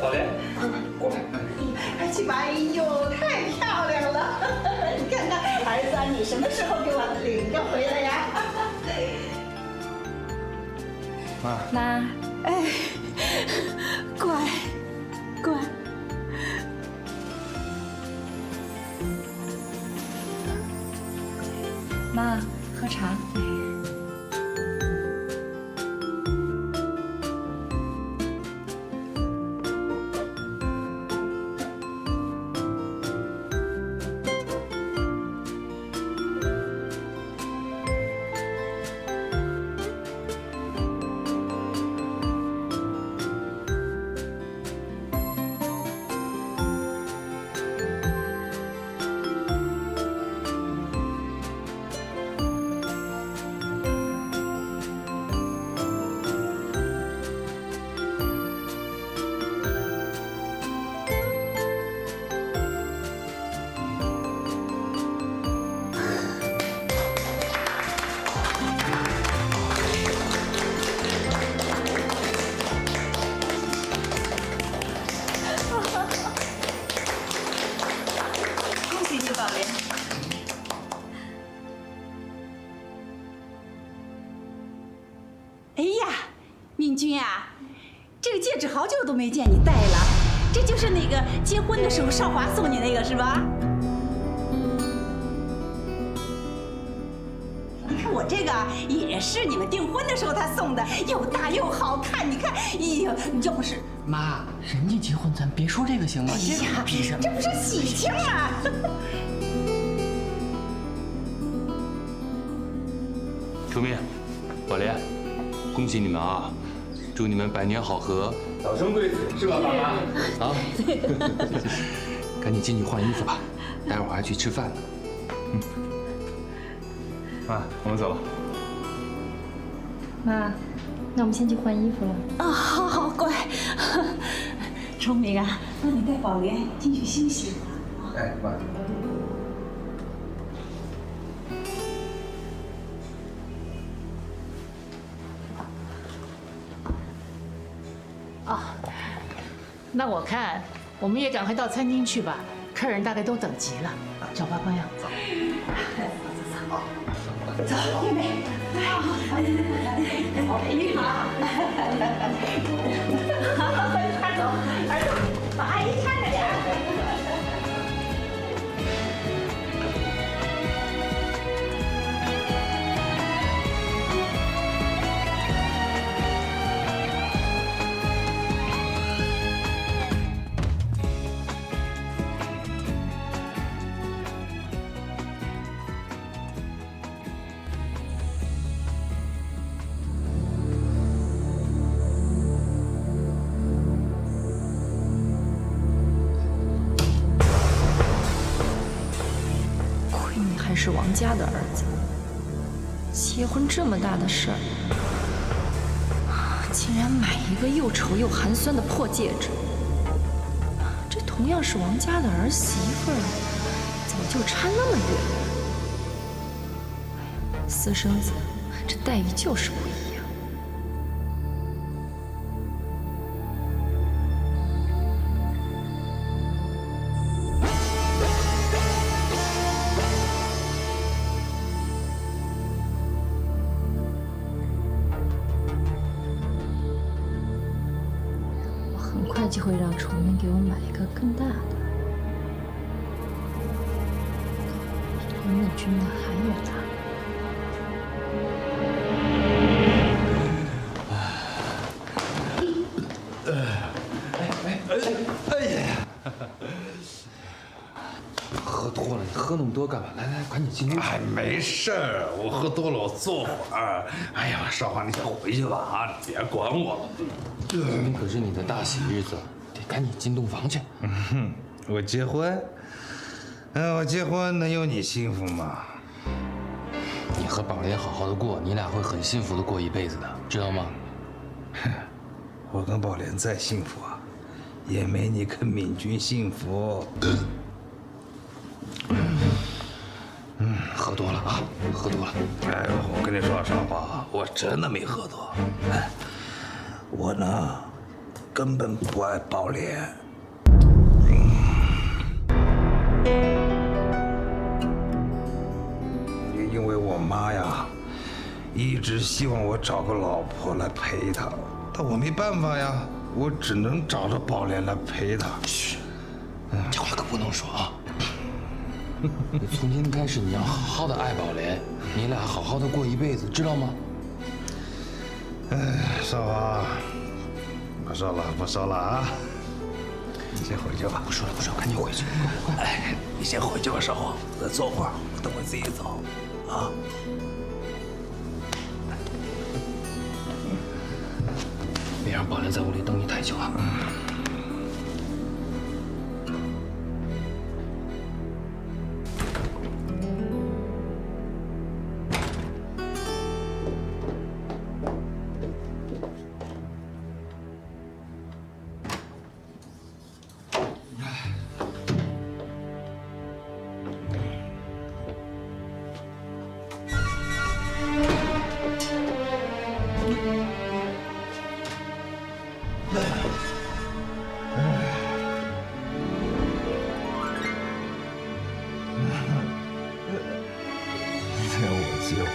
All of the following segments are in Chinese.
宝莲，过来。快去吧！哎呦，太漂亮了！你看看，儿子啊，你什么时候给我领着回来呀？妈，哎，乖，乖。妈，喝茶。恭喜你，宝莲。哎呀，敏君啊，这个戒指好久都没见你戴了，这就是那个结婚的时候少华送你那个是吧？你看我这个也是你们订婚的时候他送的，又大又好看。你看，哎呀，要不是妈，人家结婚，咱别说这个行吗？哎呀，这不是喜庆吗？出面，宝莲，恭喜你们啊！祝你们百年好合，早生贵子，是吧，爸妈？啊，赶紧进去换衣服吧，待会儿还去吃饭呢。妈，我们走了。妈，那我们先去换衣服了。啊，好好乖。崇明啊，那你带宝莲进去休息吧。哎，妈。那我看我们也赶快到餐厅去吧，客人大概都等急了。找爸爸呀，走。走，妹妹。你好。快走，儿子，把阿姨看着点。还是王家的儿子，结婚这么大的事儿，竟然买一个又丑又寒酸的破戒指。这同样是王家的儿媳妇儿，怎么就差那么远？哎呀，私生子这待遇就是不一样。很快就会让崇明给我买一个更大的，比林敏君的还要大。喝多了，你喝那么多干嘛？来来，赶紧进屋。哎，没事儿，我喝多了，我坐会儿。哎呀，少华，你先回去吧啊，你别管我了。今天可是你的大喜日子，得赶紧进洞房去。我结婚？我结婚能有你幸福吗？你和宝莲好好的过，你俩会很幸福的过一辈子的，知道吗？我跟宝莲再幸福啊，也没你跟敏君幸福。喝多了啊，喝多了。哎，我跟你说，少华，我真的没喝多。哎，我呢，根本不爱宝莲。因为我妈呀，一直希望我找个老婆来陪她，但我没办法呀，我只能找着宝莲来陪她。嘘，这话可不能说啊！你从今天开始，你要好好的爱宝莲，你俩好好的过一辈子，知道吗？少华，不说了，不说了啊！你先回去吧。不说了，不说了，赶紧回去，快！哎，你先回去吧，少华，再坐会儿，我等会自己走。啊！别让宝莲在屋里等你太久啊！带我结婚，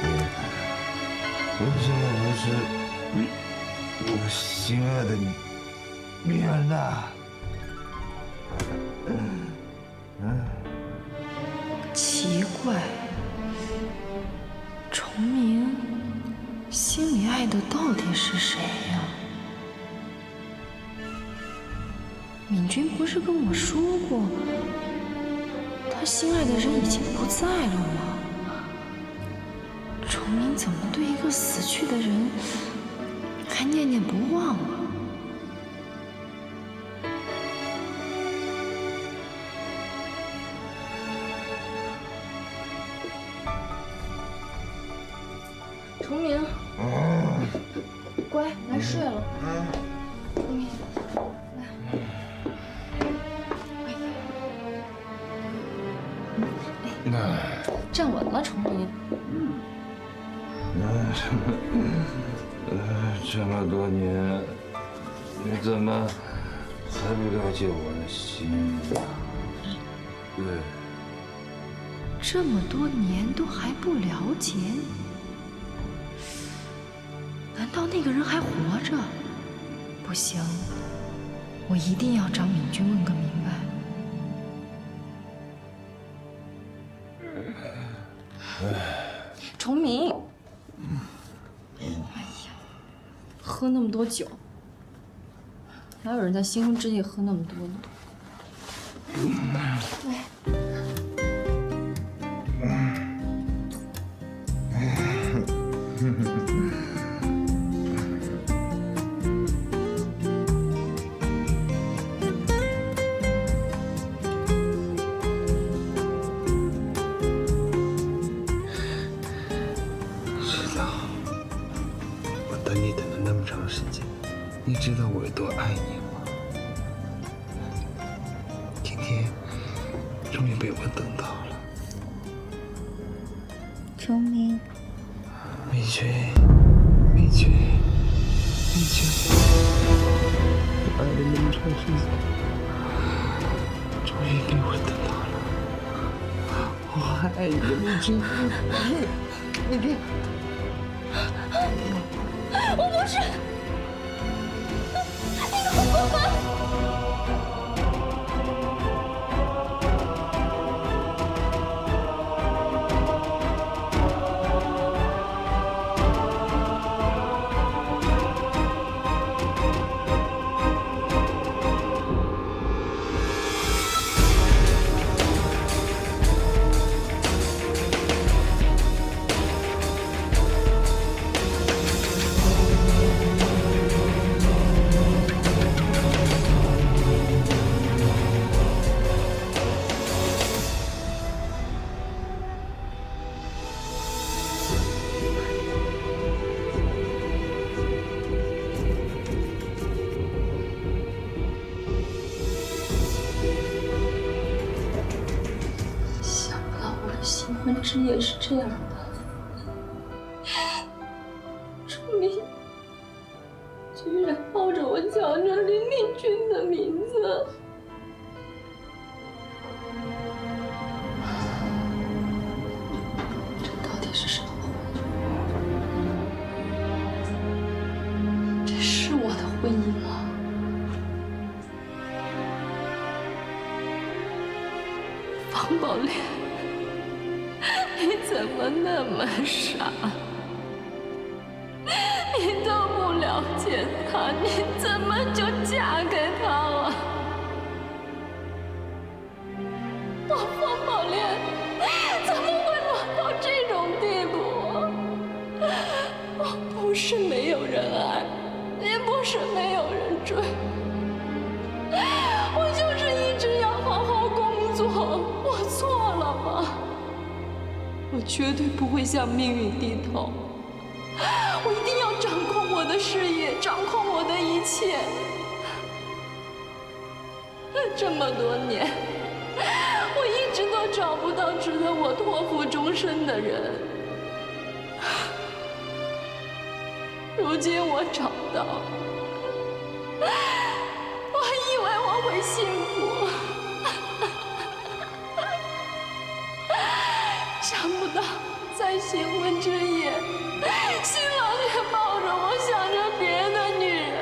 为什么不是我心爱的女儿呢？奇怪，崇明心里爱的到底是谁呀？敏君不是跟我说过，他心爱的人已经不在了吗？崇明怎么对一个死去的人还念念不忘啊？崇明，乖，来睡了。崇明，来，站稳了，崇明。这么多年，你怎么还不了解我的心啊？对，这么多年都还不了解你，难道那个人还活着？不行，我一定要找敏君问个明白。崇明，哎呀，喝那么多酒，哪有人在新婚之夜喝那么多呢？来。等你等了那么长时间，你知道我有多爱你吗？今天终于被我等到了。崇明，美君，美君，美君，我爱了那么长时间，终于被我等到了。我爱你，美君，美君。我不是，你给我滚！新婚之夜是这样的，崇明居然抱着我脚着淋漓名字。这到底是什么婚姻？这是我的婚姻吗？方宝莲，你怎么那么傻？你都不了解他，你怎么就嫁给他了？我方宝莲怎么会落到这种地步？我不是没有人爱，也不是没有人追，我就是一直要好好工作。我错了吗？我绝对不会向命运低头。我一定要掌控我的事业，掌控我的一切。这么多年，我一直都找不到值得我托付终身的人。如今我找到了，我以为我会幸福，想不到在新婚之夜，新郎却抱着我想着别的女人。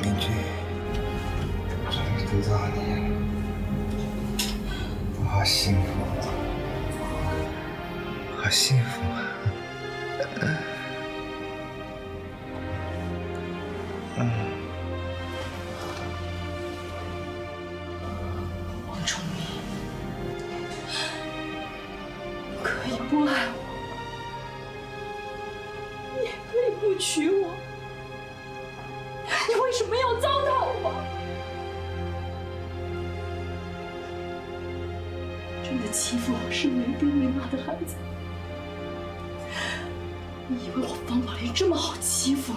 明君，真知道你，我好幸福，好幸福啊！王崇明，你可以不爱我，你也可以不娶我。你为什么要糟蹋我？真的欺负我是没爹没妈的孩子？你以为我方宝莲这么好欺负？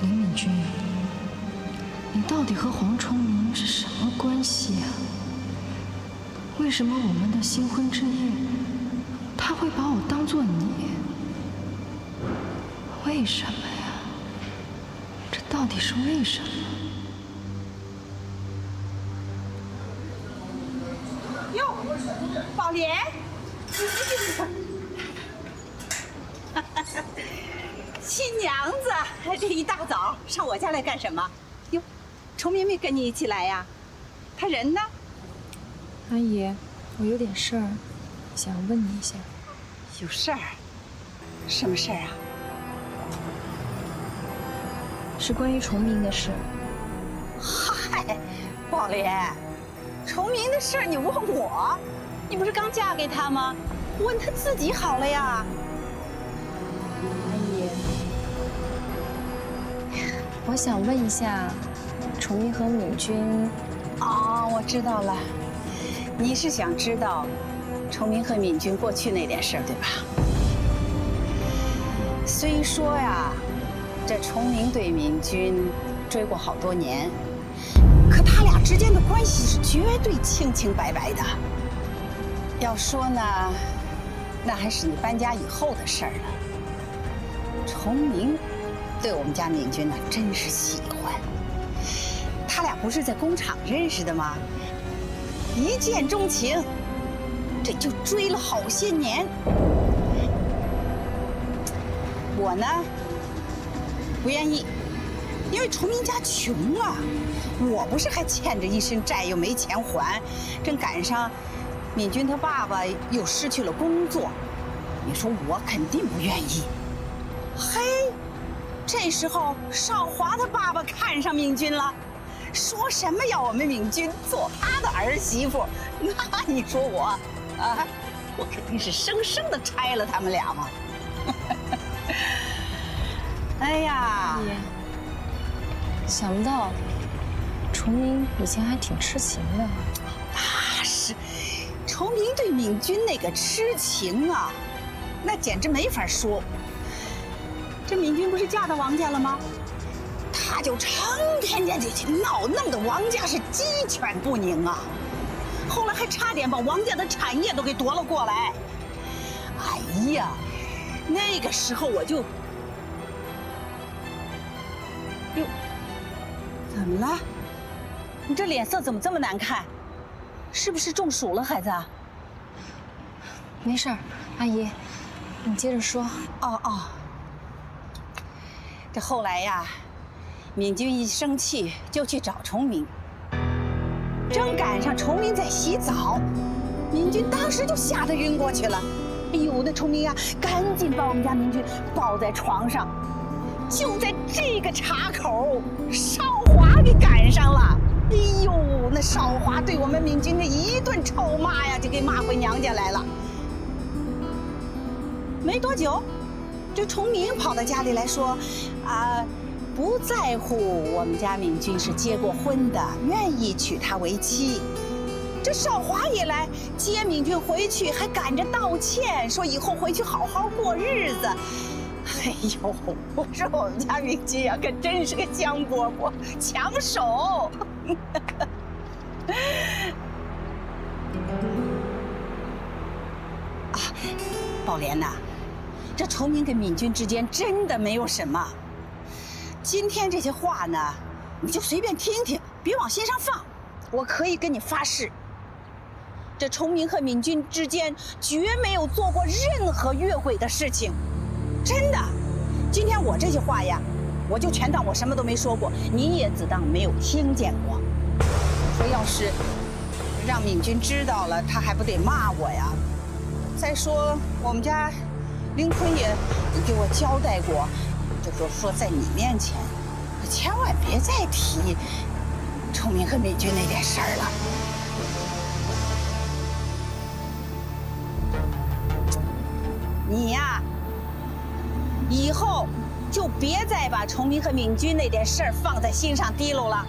林敏君，你到底和黄崇明是什么关系啊？为什么我们的新婚之夜，他会把我当作你？为什么呀？这到底是为什么？哟，宝莲，新娘子，这一大早上我家来干什么？哟，崇明没跟你一起来呀？他人呢？阿姨，我有点事儿，想问你一下。有事儿？什么事儿啊？是关于崇明的事。嗨，宝莲，崇明的事儿你问我？你不是刚嫁给他吗？问他自己好了呀。哎我想问一下，崇明和敏君。哦，我知道了，你是想知道崇明和敏君过去那点事儿，对吧？虽说呀，这崇明对敏君追过好多年，可他俩之间的关系是绝对清清白白的。要说呢，那还是你搬家以后的事儿了。崇明对我们家敏君呢，真是喜欢。他俩不是在工厂认识的吗？一见钟情，这就追了好些年。我呢，不愿意，因为崇明家穷啊，我不是还欠着一身债又没钱还，正赶上敏君他爸爸又失去了工作，你说我肯定不愿意。嘿，这时候少华他爸爸看上敏君了。说什么要我们敏君做他的儿媳妇，那你说我肯定是生生的拆了他们俩嘛。哎呀，爷，想不到崇明以前还挺痴情的。那是，崇明对敏君那个痴情啊，那简直没法说。这敏君不是嫁到王家了吗？他就成天这闹，弄得王家是鸡犬不宁啊！后来还差点把王家的产业都给夺了过来。哎呀，那个时候我就……哟，怎么了？你这脸色怎么这么难看？是不是中暑了，孩子？没事儿，阿姨，你接着说。哦，这后来呀。敏君一生气就去找崇明，正赶上崇明在洗澡，敏君当时就吓得晕过去了。哎呦，那崇明啊，赶紧把我们家敏君抱在床上。就在这个岔口，少华给赶上了。哎呦，那少华对我们敏君那一顿臭骂呀，就给骂回娘家来了。没多久，这崇明跑到家里来说，不在乎我们家敏君是结过婚的，愿意娶她为妻。这少华也来接敏君回去，还赶着道歉，说以后回去好好过日子。哎呦，我说我们家敏君呀，可真是个香饽饽，抢手。宝莲呐，这崇明跟敏君之间真的没有什么。今天这些话呢，你就随便听听，别往心上放。我可以跟你发誓，这崇明和敏君之间绝没有做过任何越轨的事情，真的。今天我这些话呀，我就全当我什么都没说过，你也只当没有听见过。说要是让敏君知道了，他还不得骂我呀？再说我们家林坤也给我交代过。就说在你面前，可千万别再提崇明和敏君那点事儿了。你呀，以后就别再把崇明和敏君那点事儿放在心上提溜了。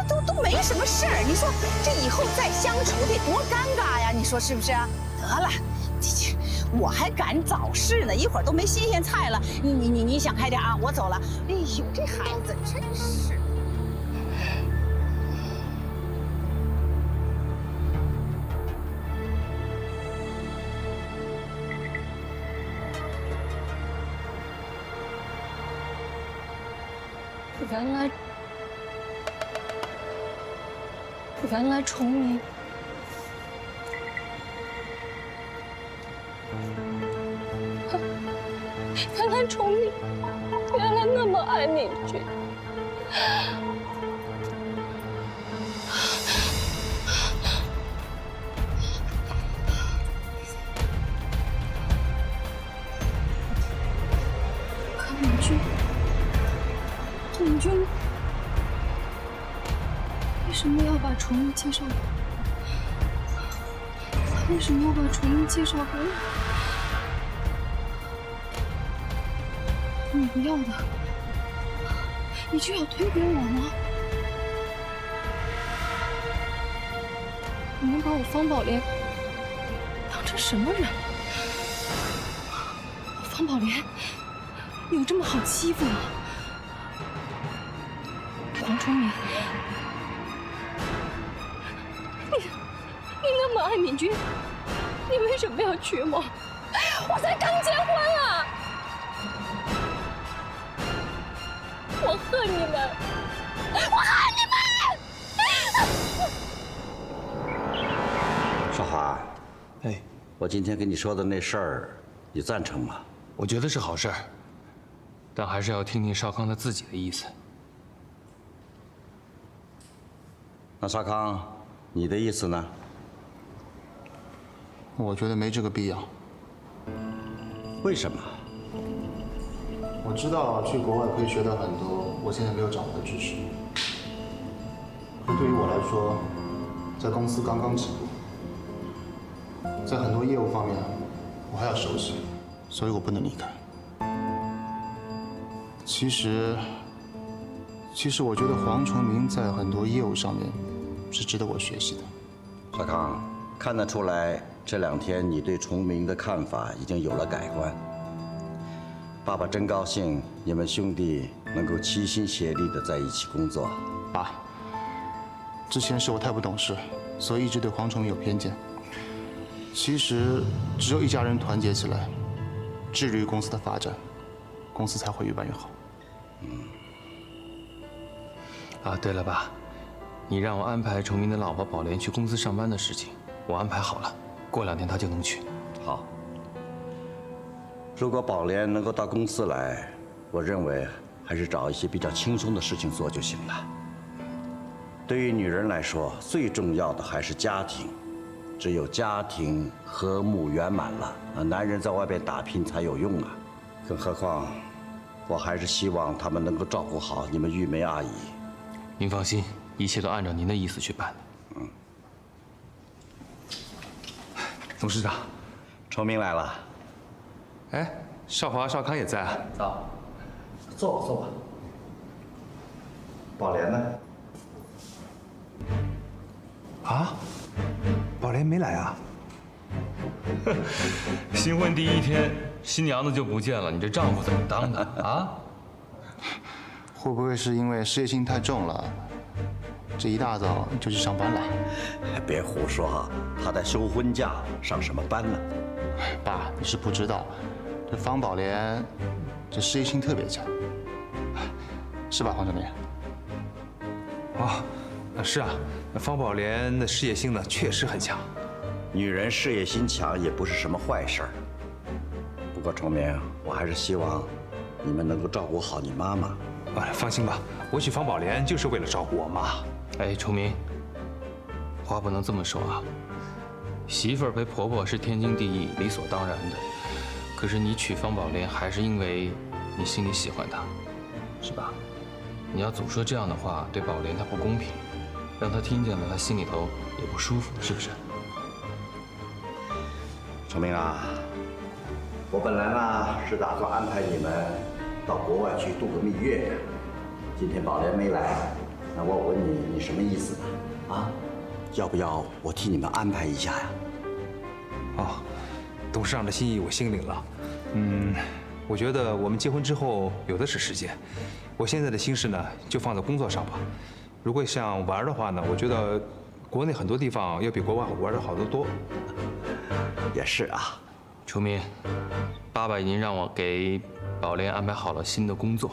这都没什么事儿，你说这以后再相处得多尴尬呀？你说是不是啊？得了，我还赶早市呢，一会儿都没新鲜菜了。你想开点啊，我走了。哎呦，这孩子真是。原来崇明。原来崇明，原来那么爱敏君。可敏君为什么要把崇明介绍给我？他为什么要把崇明介绍给我？你不要的，你就要推给我吗？你们把我方宝莲当成什么人？我方宝莲有这么好欺负吗？黄崇明，你那么爱敏君，你为什么要娶我？我才刚结婚啊！我恨你们！我恨你们！少华，哎，我今天跟你说的那事儿，你赞成吗？我觉得是好事儿，但还是要听听少康他自己的意思。那少康，你的意思呢？我觉得没这个必要。为什么？我知道去国外可以学到很多我现在没有掌握的知识，可对于我来说，在公司刚刚起步，在很多业务方面我还要熟悉，所以我不能离开。其实我觉得黄崇明在很多业务上面是值得我学习的。少康，看得出来这2天你对崇明的看法已经有了改观。爸爸真高兴你们兄弟能够齐心协力的在一起工作。爸，之前是我太不懂事，所以一直对黄崇明有偏见。其实只有一家人团结起来，致力于公司的发展，公司才会越办越好。啊，对了，爸，你让我安排崇明的老婆宝莲去公司上班的事情，我安排好了，过2天她就能去。好。如果宝莲能够到公司来，我认为还是找一些比较轻松的事情做就行了。对于女人来说，最重要的还是家庭，只有家庭和睦圆满了，男人在外边打拼才有用啊。更何况，我还是希望他们能够照顾好你们玉梅阿姨。您放心，一切都按照您的意思去办。董事长，崇明来了。哎，少华、少康也在啊。走，坐吧，坐吧。宝莲呢？啊，宝莲没来啊？新婚第1天，新娘子就不见了，你这丈夫怎么当的啊？会不会是因为事业心太重了，这一大早就去上班了？别胡说哈，他在休婚假，上什么班呢？爸，你是不知道，这方宝莲这事业心特别强，是吧，黄正明？啊，是啊，方宝莲的事业心呢确实很强。女人事业心强也不是什么坏事儿。不过崇明，我还是希望你们能够照顾好你妈妈。放心吧，我娶方宝莲就是为了照顾我妈。哎，崇明，话不能这么说啊。媳妇儿陪婆婆是天经地义、理所当然的。可是你娶方宝莲还是因为你心里喜欢她，是吧？你要总说这样的话，对宝莲她不公平，让她听见了，她心里头也不舒服，是不是？崇明啊，我本来呢是打算安排你们到国外去度个蜜月的。今天宝莲没来，那我问你，你什么意思呢？啊，要不要我替你们安排一下呀？哦，董事长的心意我心领了。我觉得我们结婚之后有的是时间，我现在的心思呢就放在工作上吧。如果想玩的话呢，我觉得国内很多地方要比国外玩的好得多。也是啊，崇明，爸爸已经让我给宝莲安排好了新的工作，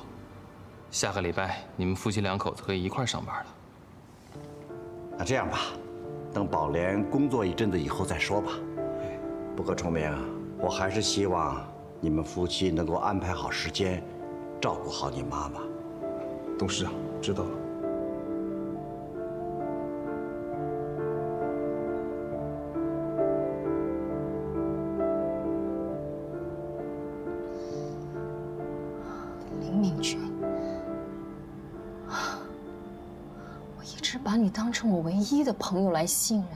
下个礼拜你们夫妻2口子可以一块上班了。那这样吧，等宝莲工作一阵子以后再说吧。不过崇明，我还是希望你们夫妻能够安排好时间，照顾好你妈妈。董事长知道了。林敏君，我一直把你当成我唯一的朋友来信任，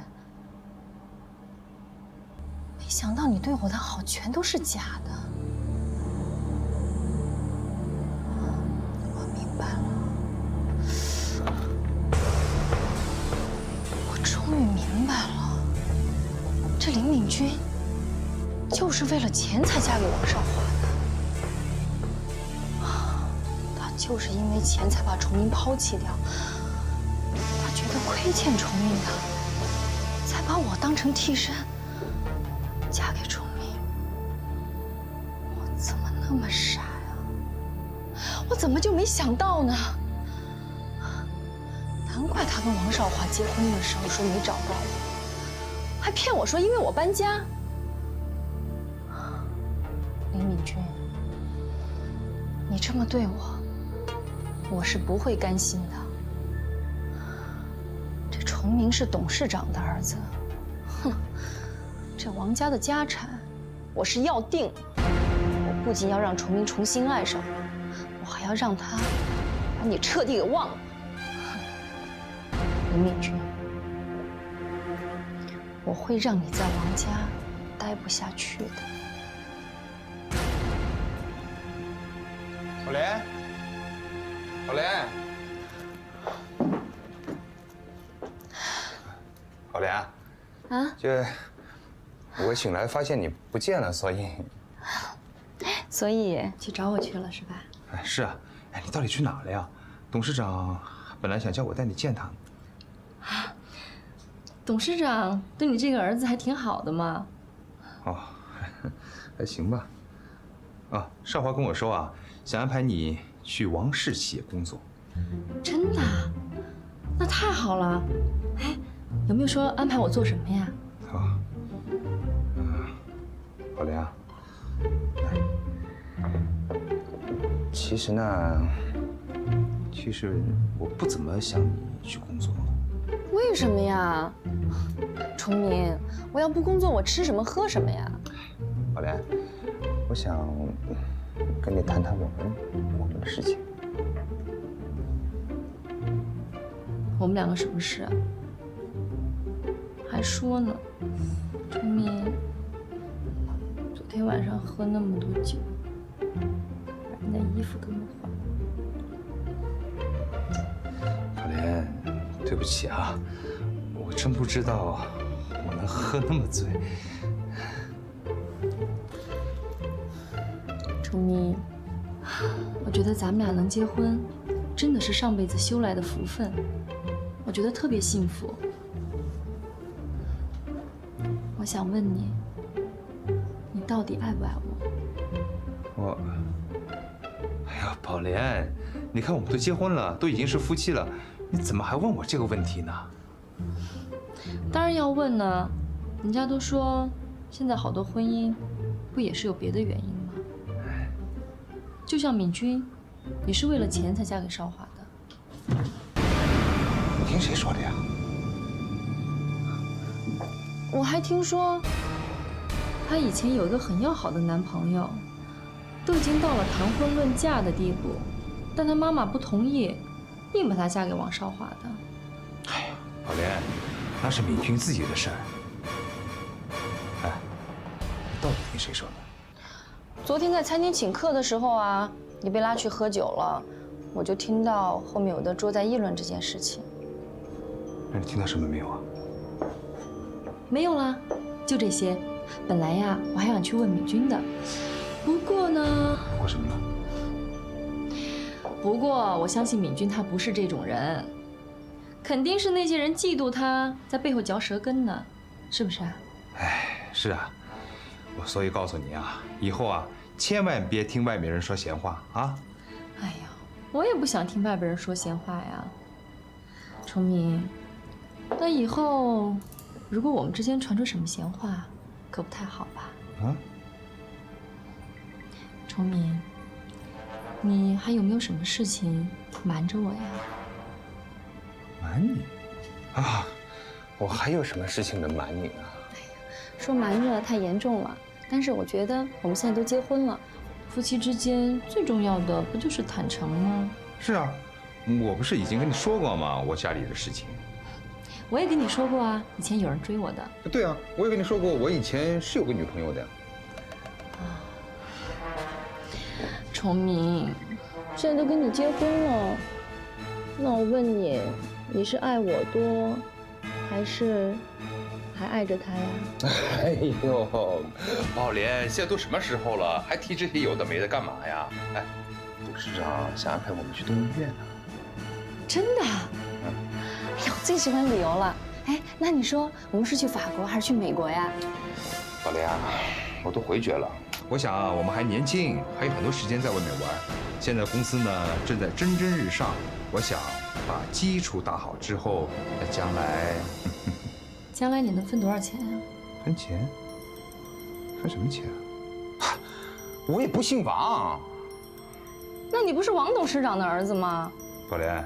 没想到你对我的好全都是假的。我明白了。君就是为了钱才嫁给王少华的，他就是因为钱才把崇明抛弃掉，他觉得亏欠崇明的，才把我当成替身嫁给崇明。我怎么那么傻呀？我怎么就没想到呢？难怪他跟王少华结婚的时候说没找到我，还骗我说因为我搬家。林敏君，你这么对我，我是不会甘心的。这崇明是董事长的儿子，哼，这王家的家产，我是要定。我不仅要让崇明重新爱上，我还要让他把你彻底给忘了。林敏君，我会让你在王家待不下去的。宝莲，宝莲，宝莲，啊？我醒来发现你不见了，所以去找我去了是吧？哎，是啊，哎，你到底去哪了呀？董事长本来想叫我带你见他。董事长对你这个儿子还挺好的嘛。哦，还行吧。啊，少华跟我说啊，想安排你去王氏企业工作。真的？那太好了。哎，有没有说安排我做什么呀？啊，宝莲啊，其实我不怎么想你去工作。为什么呀？崇明，我要不工作，我吃什么喝什么呀？宝莲，我想跟你谈谈我们的事情。我们两个什么事啊？还说呢，崇明，昨天晚上喝那么多酒，把你的衣服给我换。宝莲，对不起啊，我真不知道我能喝那么醉。崇明，我觉得咱们俩能结婚，真的是上辈子修来的福分，我觉得特别幸福。我想问你，你到底爱不爱我？哎呀，宝莲，你看我们都结婚了，都已经是夫妻了，你怎么还问我这个问题呢？当然要问呢，人家都说现在好多婚姻，不也是有别的原因吗？就像敏君，也是为了钱才嫁给少华的。你听谁说的呀？我还听说，她以前有一个很要好的男朋友，都已经到了谈婚论嫁的地步，但她妈妈不同意，硬把她嫁给王少华的。哎呀，宝莲，那是敏君自己的事儿。哎，你到底听谁说的？昨天在餐厅请客的时候啊，你被拉去喝酒了，我就听到后面有的桌在议论这件事情。那你听到什么没有啊？没有啦，就这些。本来呀，我还想去问敏君的，不过呢……不过什么呢？不过我相信敏君她不是这种人，肯定是那些人嫉妒她，在背后嚼舌根呢，是不是啊？哎，是啊，我所以告诉你啊，以后啊，千万别听外面人说闲话啊。哎呀，我也不想听外边人说闲话呀。崇明，那以后如果我们之间传出什么闲话，可不太好吧？啊？崇明，你还有没有什么事情瞒着我呀？瞒你？啊，我还有什么事情能瞒你呢？说瞒着太严重了，但是我觉得我们现在都结婚了，夫妻之间最重要的不就是坦诚吗？是啊，我不是已经跟你说过吗？我家里的事情。我也跟你说过啊，以前有人追我的。对啊，我也跟你说过，我以前是有个女朋友的呀。崇明，现在都跟你结婚了，那我问你，你是爱我多，还是还爱着他呀？哎呦，宝莲，现在都什么时候了，还提这些有的没的干嘛呀？哎，董事长想安排我们去动物医院呢。真的？哎呀，我最喜欢旅游了。哎，那你说我们是去法国还是去美国呀？宝莲啊，我都回绝了。我想啊，我们还年轻，还有很多时间在外面玩。现在公司呢正在蒸蒸日上，我想把基础打好之后，那将来，将来你能分多少钱呀？分钱？分什么钱啊？我也不姓王。那你不是王董事长的儿子吗？宝莲，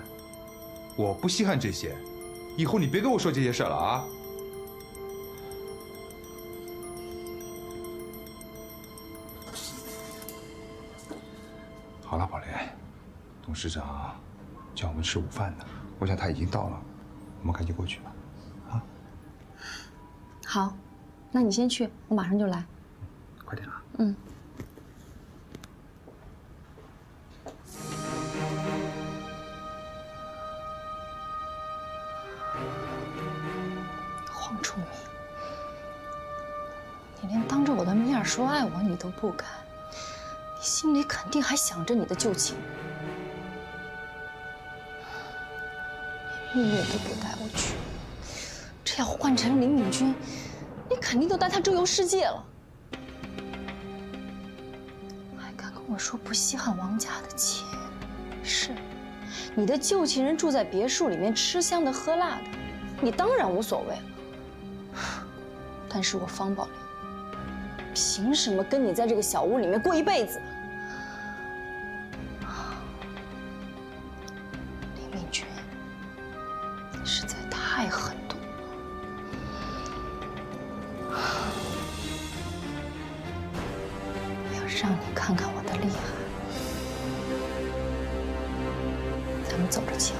我不稀罕这些，以后你别跟我说这些事了啊。好了，宝莲，董事长叫我们吃午饭呢，我想他已经到了，我们赶紧过去吧。啊？好，那你先去，我马上就来。快点啊！嗯。黄楚明，你连当着我的面说爱我你都不敢。你心里肯定还想着你的旧情，连蜜月都不带我去。这要换成林敏君，你肯定都带他周游世界了。还敢跟我说不稀罕王家的钱？是，你的旧情人住在别墅里面吃香的喝辣的，你当然无所谓了。但是我方宝莲。凭什么跟你在这个小屋里面过一辈子？林敏君，你实在太狠毒了！我要让你看看我的厉害。咱们走着瞧。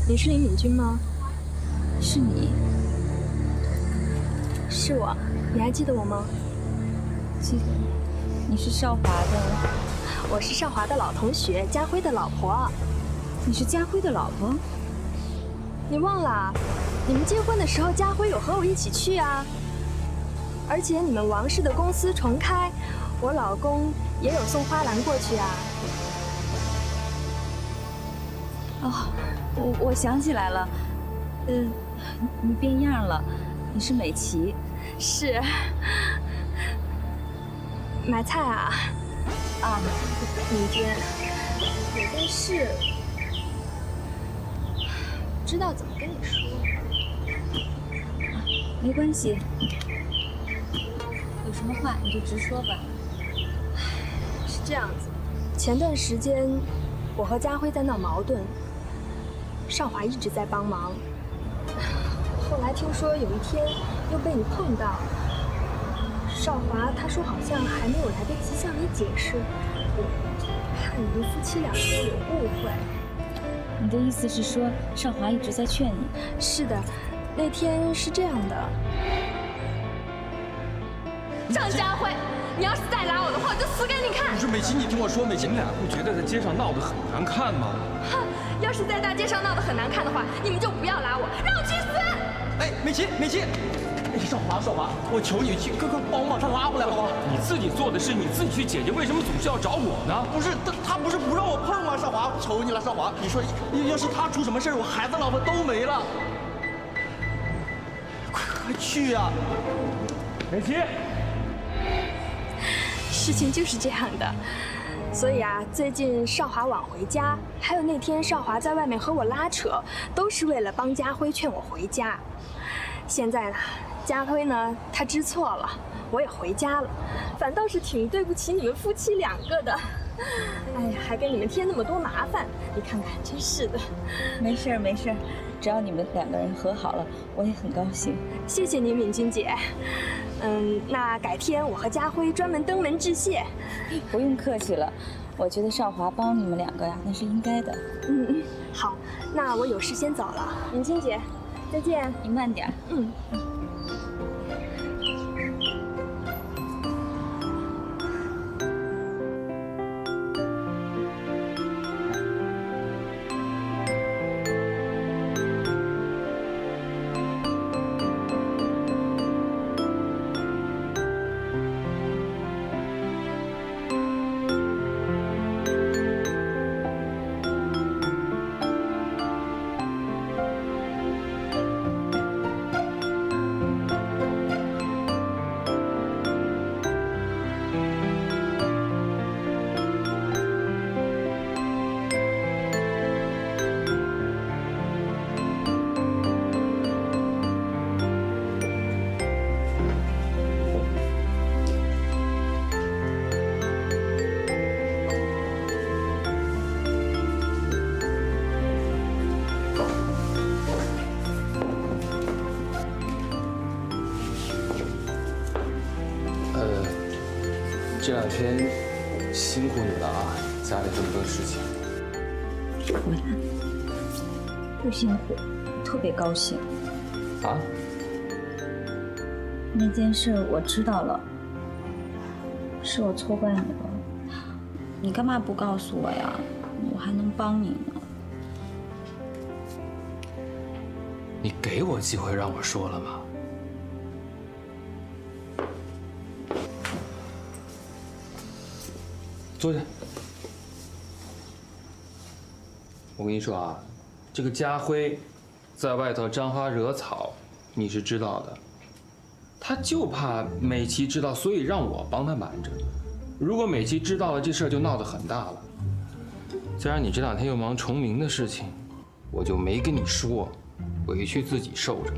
你是林敏君吗？是你。是我，你还记得我吗？记得你。你是少华的？我是少华的老同学，家辉的老婆。你是家辉的老婆？你忘了？你们结婚的时候，家辉有和我一起去啊。而且你们王氏的公司重开，我老公也有送花篮过去啊。哦。我想起来了，你变样了，你是美琪。是。买菜啊？啊，敏君，有件事，不知道怎么跟你说。没关系，有什么话你就直说吧。是这样子，前段时间我和家辉在闹矛盾。少华一直在帮忙，后来听说有一天又被你碰到。少华他说好像还没有来得及向你解释，我怕你们夫妻两个有误会。你的意思是说少华一直在劝你？是的，那天是这样的。张家辉，你要是再拉我的话，我就死给你看！不是美琪，你听我说，美琪，你俩不觉得在街上闹得很难看吗？哼！要是在大街上闹得很难看的话，你们就不要拉我，让我去死！哎，美琪，美琪，哎，少华，我求你去，快帮我把他拉回来好不好？你自己做的事你自己去解决，为什么总是要找我呢？不是他不是不让我碰吗？少华，求你了，少华，你说要是他出什么事我孩子老婆都没了。快去呀！美琪，事情就是这样的。所以啊，最近少华晚回家，还有那天少华在外面和我拉扯，都是为了帮家辉劝我回家。现在呢，家辉呢他知错了，我也回家了，反倒是挺对不起你们夫妻两个的。哎呀，还给你们添那么多麻烦，你看看，真是的。没事没事，只要你们两个人和好了，我也很高兴。谢谢你，敏君姐。那改天我和家辉专门登门致谢。不用客气了，我觉得少华帮你们两个呀，那是应该的。好，那我有事先走了，敏君姐，再见。你慢点。这2天辛苦你了啊，家里这么多事情。回来，不辛苦，特别高兴。啊？那件事我知道了，是我错怪你了。你干嘛不告诉我呀？我还能帮你呢。你给我机会让我说了吗？坐下。我跟你说啊，这个家辉在外头沾花惹草，你是知道的。他就怕美琪知道，所以让我帮他瞒着。如果美琪知道了，这事儿就闹得很大了。加上你这2天又忙崇明的事情，我就没跟你说，委屈自己受着。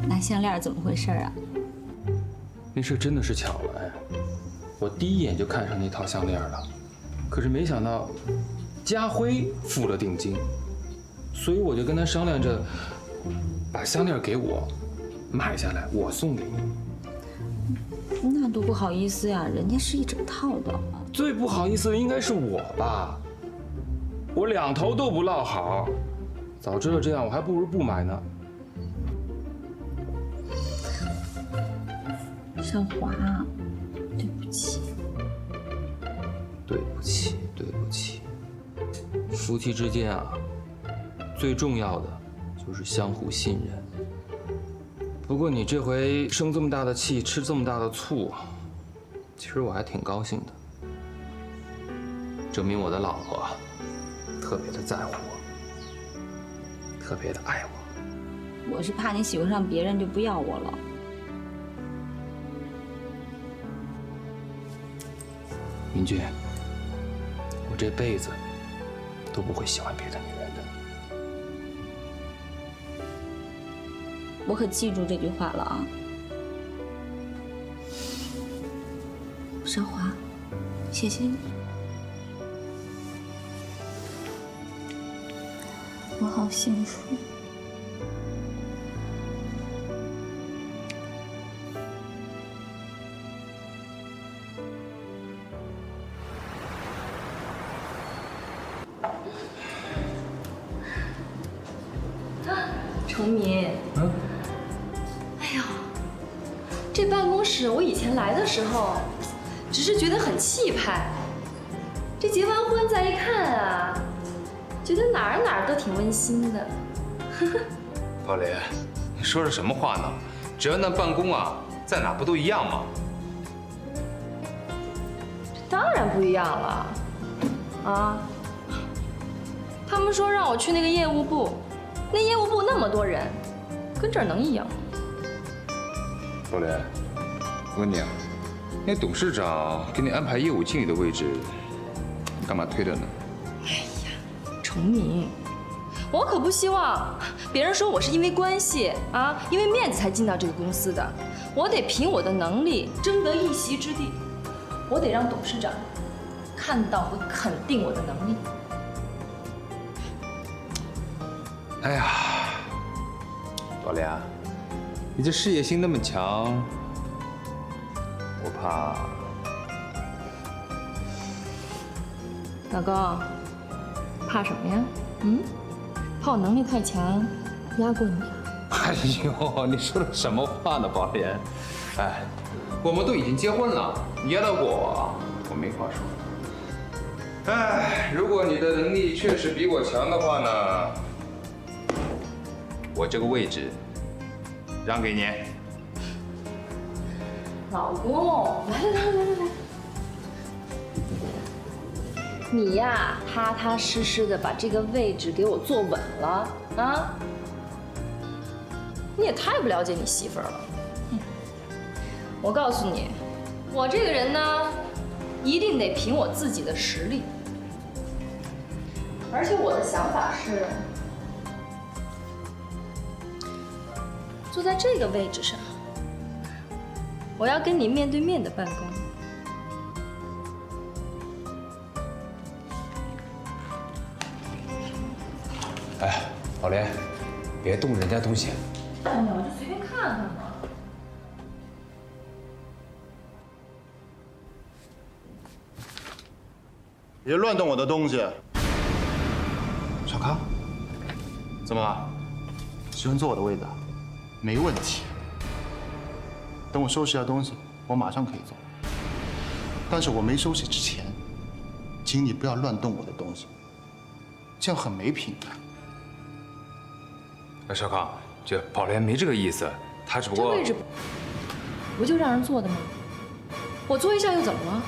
那项链怎么回事啊？那事真的是巧了哎，我第一眼就看上那套项链了，可是没想到家辉付了定金，所以我就跟他商量着，把项链给我买下来，我送给你。那多不好意思呀，人家是一整套的。最不好意思的应该是我吧，我2头都不落好，早知道这样，我还不如不买呢。少华，对不起。对不起，对不起。夫妻之间啊，最重要的就是相互信任。不过你这回生这么大的气，吃这么大的醋，其实我还挺高兴的，证明我的老婆特别的在乎我，特别的爱我。我是怕你喜欢上别人就不要我了。明君，我这辈子都不会喜欢别的女人的。我可记住这句话了啊，少华，谢谢你，我好幸福。崇明，哎呀，这办公室我以前来的时候，只是觉得很气派。这结完婚再一看啊，觉得哪儿都挺温馨的。宝莲，你说的什么话呢？只要那办公啊，在哪不都一样吗？当然不一样了，啊！他们说让我去那个业务部。那业务部那么多人，跟这儿能一样吗？宝莲，我问你啊，那董事长给你安排业务经理的位置，你干嘛推着呢？哎呀，崇明，我可不希望别人说我是因为关系啊，因为面子才进到这个公司的。我得凭我的能力争得一席之地，我得让董事长看到和肯定我的能力。哎呀，宝莲，你这事业心那么强，我怕。老公，怕什么呀？怕我能力太强，压过你啊？哎呦，你说的什么话呢，宝莲？哎，我们都已经结婚了，你压得过我没话说。哎，如果你的能力确实比我强的话呢？我这个位置让给你。老公，来，你呀，踏踏实实的把这个位置给我坐稳了啊！你也太不了解你媳妇儿了。我告诉你，我这个人呢，一定得凭我自己的实力，而且我的想法是。坐在这个位置上，我要跟你面对面的办公。哎，宝莲，别动人家东西。哎呀，我就随便看看嘛。别乱动我的东西。小康，怎么了？喜欢坐我的位子？没问题。等我收拾下东西，我马上可以走。但是我没收拾之前，请你不要乱动我的东西，这样很没品的。少康，这宝莲没这个意思，他只不过……这位置不就让人坐的吗？我坐一下又怎么了？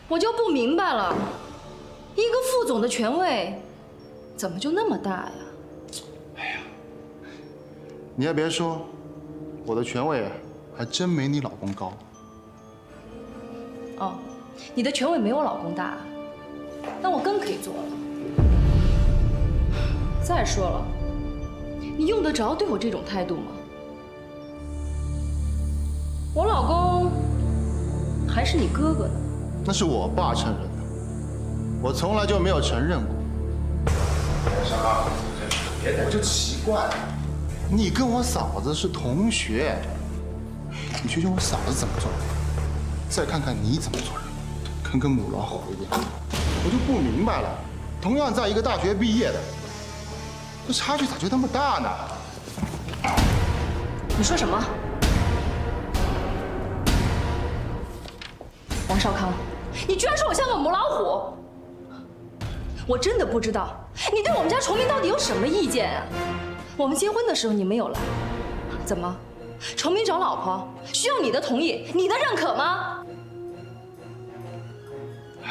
我就不明白了，一个副总的权位，怎么就那么大呀？哎呀，你也别说，我的权位还真没你老公高。哦，你的权位没我老公大，那我更可以做了。再说了，你用得着对我这种态度吗？我老公还是你哥哥呢。那是我爸承认的，我从来就没有承认过。小康，我就奇怪了，你跟我嫂子是同学，你学学我嫂子怎么做人，再看看你怎么做人，跟个母老虎一样。我就不明白了，同样在一个大学毕业的，这差距咋就那么大呢？你说什么？王少康，你居然说我像个母老虎！我真的不知道你对我们家崇明到底有什么意见啊？我们结婚的时候你没有来，怎么？崇明找老婆需要你的同意、你的认可吗？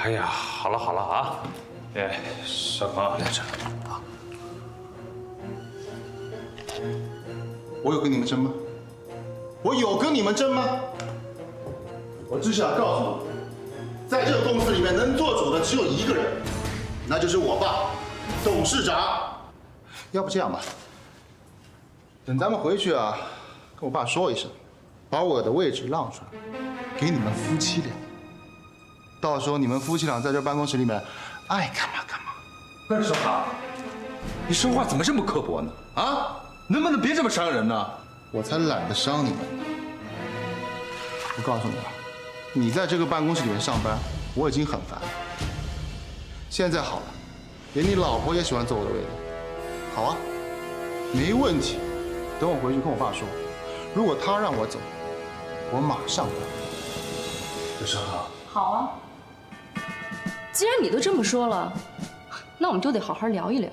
哎呀，好了好了啊！哎，少康，我有跟你们争吗？我有跟你们争吗？我只想告诉你，在这个公司里面能做主的只有一个人，那就是我爸，董事长。要不这样吧，等咱们回去啊，跟我爸说一声，把我的位置让出来，给你们夫妻俩。到时候你们夫妻俩在这办公室里面，爱干嘛干嘛。不是少康，你说话怎么这么刻薄呢？啊，能不能别这么伤人呢？我才懒得伤你们呢。我告诉你啊，你在这个办公室里面上班，我已经很烦了。现在好了，连你老婆也喜欢坐我的位置。好啊，没问题。等我回去跟我爸说，如果他让我走，我马上走。这少康，好啊，既然你都这么说了，那我们就得好好聊一聊。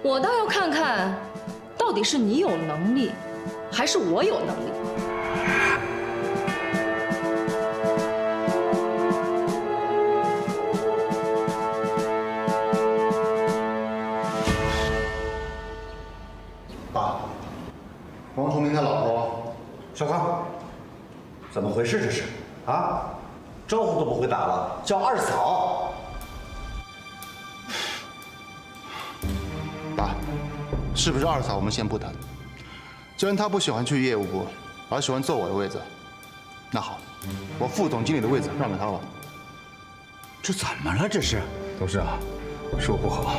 我倒要看看，到底是你有能力，还是我有能力。爸，王崇明他老婆，小康，怎么回事这是？啊，招呼都不会打了，叫二嫂。爸，是不是二嫂我们先不谈。既然她不喜欢去业务部，而喜欢坐我的位子，那好，我副总经理的位子让给她吧。这怎么了？这是？董事长，是我不好，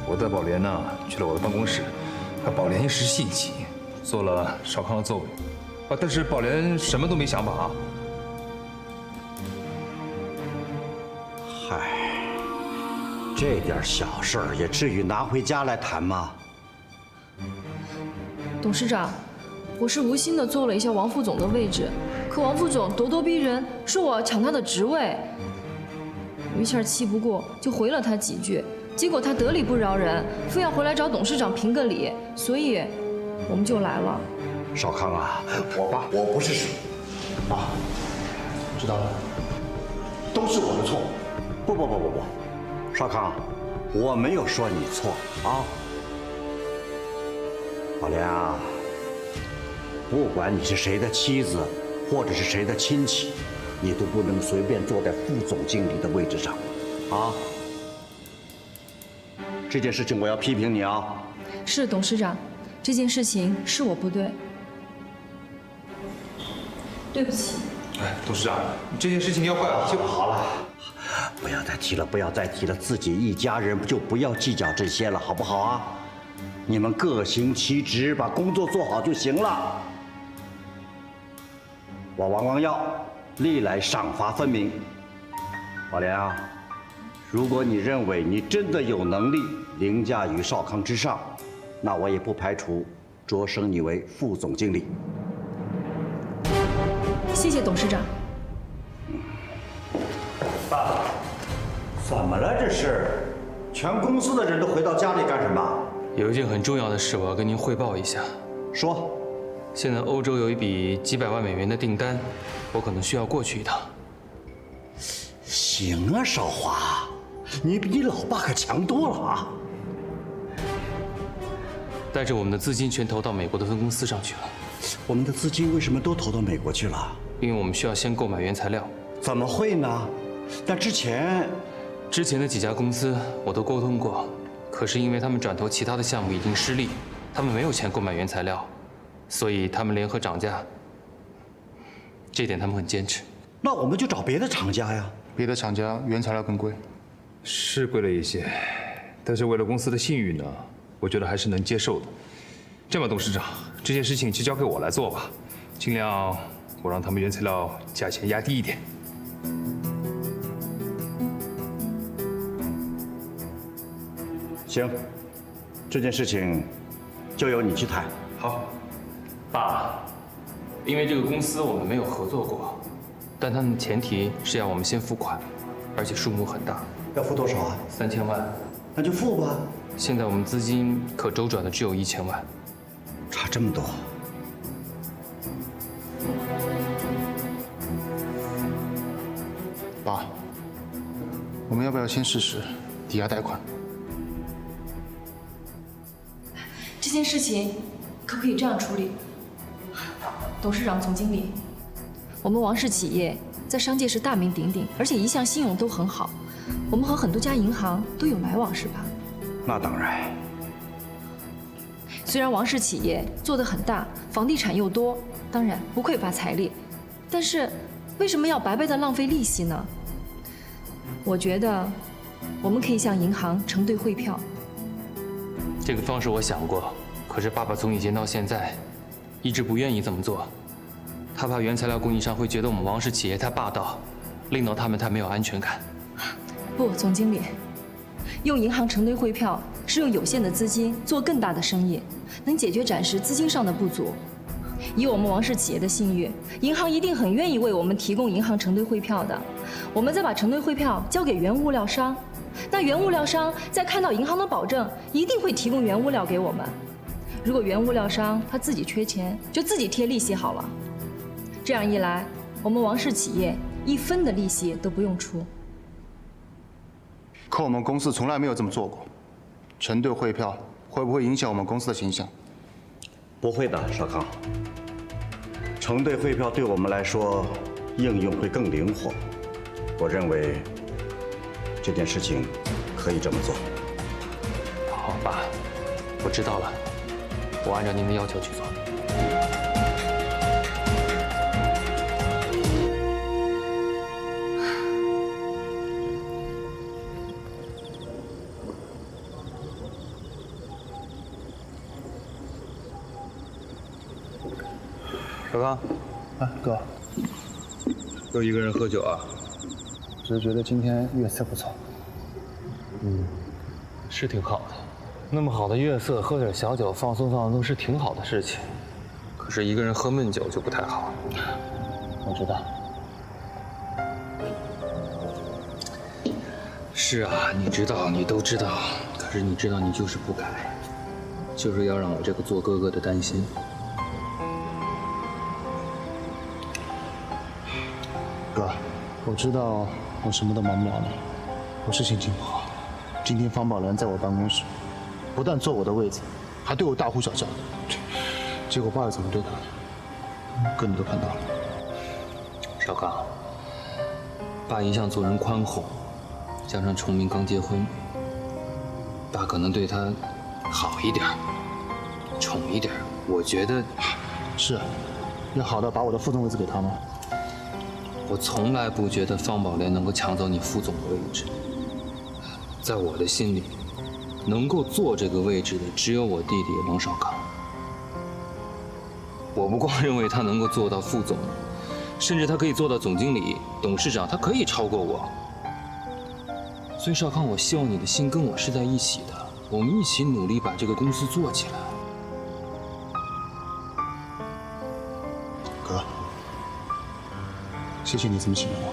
我带宝莲呢去了我的办公室，宝莲一时兴起，坐了少康的座位，啊，但是宝莲什么都没想法啊。嗨，这点小事儿也至于拿回家来谈吗？董事长，我是无心的坐了一下王副总的位置，可王副总咄咄逼人，说我抢他的职位，我一下气不过，就回了他几句。结果他得理不饶人，非要回来找董事长评个理，所以我们就来了。少康啊，我不是说，爸，知道了，都是我的错。不，少康，我没有说你错啊。宝莲啊，不管你是谁的妻子，或者是谁的亲戚，你都不能随便坐在副总经理的位置上，啊。这件事情我要批评你啊！是董事长，这件事情是我不对，对不起。哎，董事长，这件事情你要怪我就好了，不要再提了，自己一家人就不要计较这些了，好不好啊？你们各行其职，把工作做好就行了。我王耀历来赏罚分明，宝莲啊，如果你认为你真的有能力凌驾于少康之上，那我也不排除擢升你为副总经理。谢谢董事长。爸，怎么了这是？全公司的人都回到家里干什么？有一件很重要的事，我要跟您汇报一下。说。现在欧洲有一笔几百万美元的订单，我可能需要过去一趟。行啊，少华，你比你老爸可强多了啊！但是我们的资金全投到美国的分公司上去了。我们的资金为什么都投到美国去了？因为我们需要先购买原材料。怎么会呢？但之前的几家公司我都沟通过，可是因为他们转投其他的项目已经失利，他们没有钱购买原材料，所以他们联合涨价。这点他们很坚持。那我们就找别的厂家呀。别的厂家原材料更贵，是贵了一些，但是为了公司的信誉呢，我觉得还是能接受的。这样吧，董事长，这件事情就交给我来做吧，尽量我让他们原材料价钱压低一点。行，这件事情就由你去谈。好，爸，因为这个公司我们没有合作过，但他们的前提是要我们先付款，而且数目很大。要付多少啊？3000万。那就付吧。现在我们资金可周转的只有1000万。差这么多。爸，我们要不要先试试抵押贷款？这件事情可不可以这样处理？董事长、总经理，我们王氏企业在商界是大名鼎鼎，而且一向信用都很好。我们和很多家银行都有来往，是吧？那当然。虽然王氏企业做得很大，房地产又多，当然不匮乏财力，但是为什么要白白的浪费利息呢？我觉得我们可以向银行承兑汇票。这个方式我想过，可是爸爸从以前到现在，一直不愿意这么做。他怕原材料供应商会觉得我们王氏企业太霸道，令到他们太没有安全感。不，总经理，用银行承兑汇票是用有限的资金做更大的生意，能解决暂时资金上的不足。以我们王氏企业的信誉，银行一定很愿意为我们提供银行承兑汇票的。我们再把承兑汇票交给原物料商，那原物料商在看到银行的保证，一定会提供原物料给我们。如果原物料商他自己缺钱，就自己贴利息好了。这样一来，我们王氏企业1分的利息都不用出。可我们公司从来没有这么做过，承兑汇票会不会影响我们公司的形象？不会的，少康。承兑汇票对我们来说应用会更灵活。我认为这件事情可以这么做。好，爸，我知道了，我按照您的要求去做。小刚，哥，又一个人喝酒啊？只是觉得今天月色不错。是挺好的，那么好的月色，喝点小酒放松放松是挺好的事情。可是一个人喝闷酒就不太好。我知道。是啊，你知道，你都知道，可是你知道，你就是不改，就是要让我这个做哥哥的担心。哥，我知道我什么都忙不了你，我是心情不好。今天方宝兰在我办公室，不但坐我的位子，还对我大呼小叫，结果爸又怎么对他的？哥你都看到了。小刚，爸一向做人宽厚，加上崇明刚结婚，爸可能对他好一点，宠一点。我觉得是，要好到把我的副总位子给他吗？我从来不觉得方宝莲能够抢走你副总的位置。在我的心里，能够坐这个位置的只有我弟弟王少康。我不光认为他能够做到副总，甚至他可以做到总经理、董事长，他可以超过我。所以少康，我希望你的心跟我是在一起的，我们一起努力把这个公司做起来。哥，谢谢你这么信任我。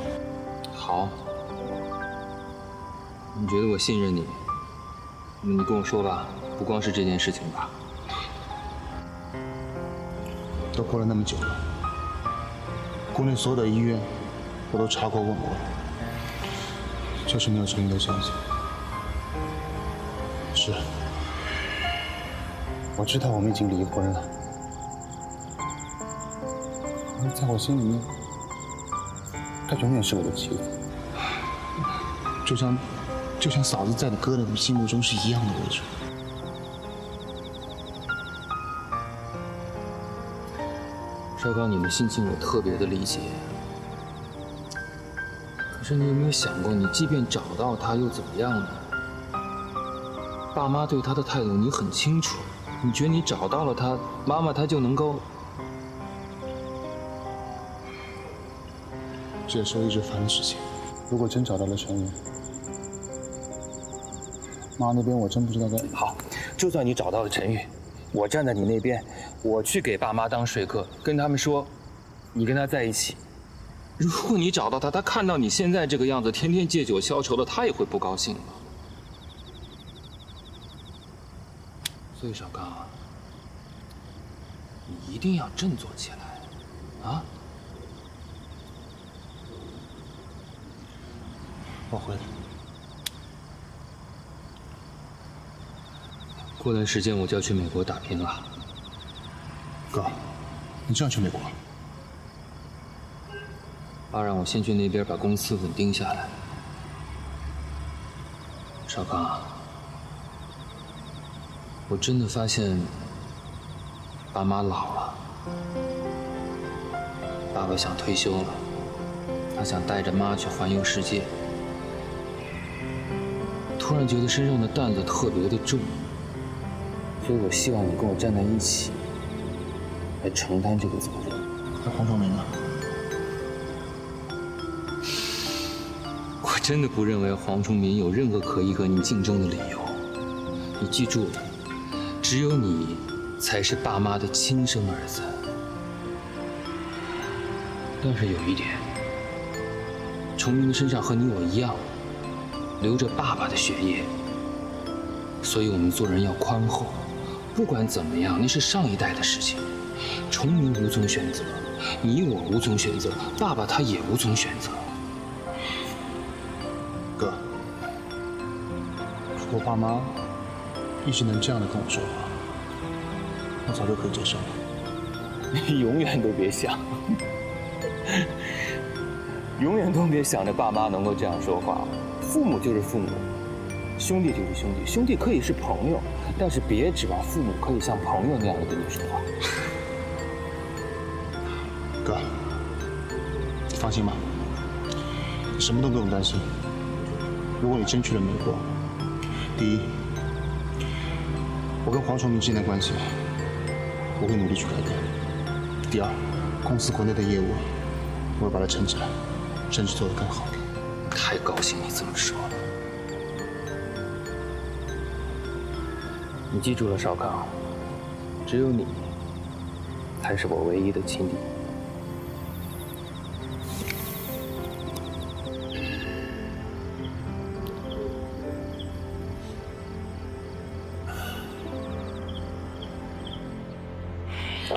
好，你觉得我信任你？那你跟我说吧，不光是这件事情吧。都过了那么久了，国内所有的医院我都查过问过了，就是没有陈云的消息。是，我知道我们已经离婚了，而在我心里面，她永远是我的妻子，就像嫂子在你哥的心目中是一样的位置。少刚，你的心情我特别的理解。可是你有没有想过，你即便找到他又怎么样呢？爸妈对他的态度你很清楚，你觉得你找到了他，妈妈她就能够……这也是我一直烦的事情。如果真找到了陈云，妈那边我真不知道该……好，就算你找到了陈玉，我站在你那边，我去给爸妈当说客，跟他们说，你跟他在一起。如果你找到他，他看到你现在这个样子，天天借酒消愁的，他也会不高兴的。所以少刚啊，你一定要振作起来，啊！我会的。过段时间我就要去美国打拼了。哥，你真要去美国？爸让我先去那边把公司稳定下来。少康啊，我真的发现爸妈老了，爸爸想退休了，他想带着妈去环游世界。突然觉得身上的担子特别的重，所以我希望你跟我站在一起，来承担这个责任。那黄崇明呢？我真的不认为黄崇民有任何可以和你竞争的理由。你记住了，只有你才是爸妈的亲生儿子。但是有一点，崇明身上和你我一样，流着爸爸的血液，所以我们做人要宽厚。不管怎么样，那是上一代的事情。崇明无从选择，你我无从选择，爸爸他也无从选择。哥，如果爸妈一直能这样的跟我说话，我早就可以接受了。你永远都别想，永远都别想着爸妈能够这样说话。父母就是父母，兄弟就是兄弟，兄弟可以是朋友，但是别指望父母可以像朋友那样的跟你说话。哥，你放心吧，你什么都不用担心。如果你真去了美国，第一，我跟黄崇明之间的关系，我会努力去改变；第二，公司国内的业务，我会把它撑起来，甚至做得更好。太高兴你这么说了。你记住了，少康，只有你才是我唯一的亲弟。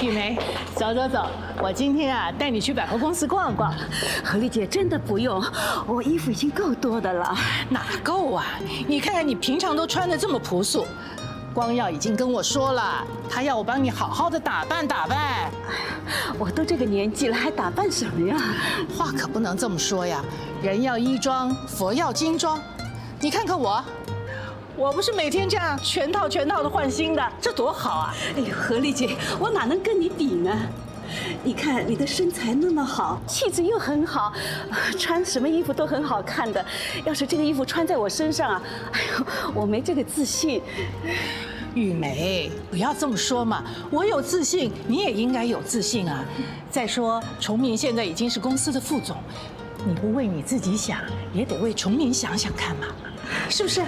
玉梅，走走走，我今天啊带你去百货公司逛逛。何丽姐，真的不用，我衣服已经够多的了。哪够啊？你看看你平常都穿得这么朴素，光耀已经跟我说了，他要我帮你好好的打扮打扮。我都这个年纪了，还打扮什么呀？话可不能这么说呀，人要衣装，佛要金装。你看看我。我不是每天这样全套的换新的，这多好啊！哎呦，何丽姐，我哪能跟你比呢？你看你的身材那么好，气质又很好，穿什么衣服都很好看的。要是这个衣服穿在我身上啊，哎呦，我没这个自信。玉梅，不要这么说嘛，我有自信，你也应该有自信啊。再说，崇明现在已经是公司的副总，你不为你自己想，也得为崇明想想看嘛，是不是？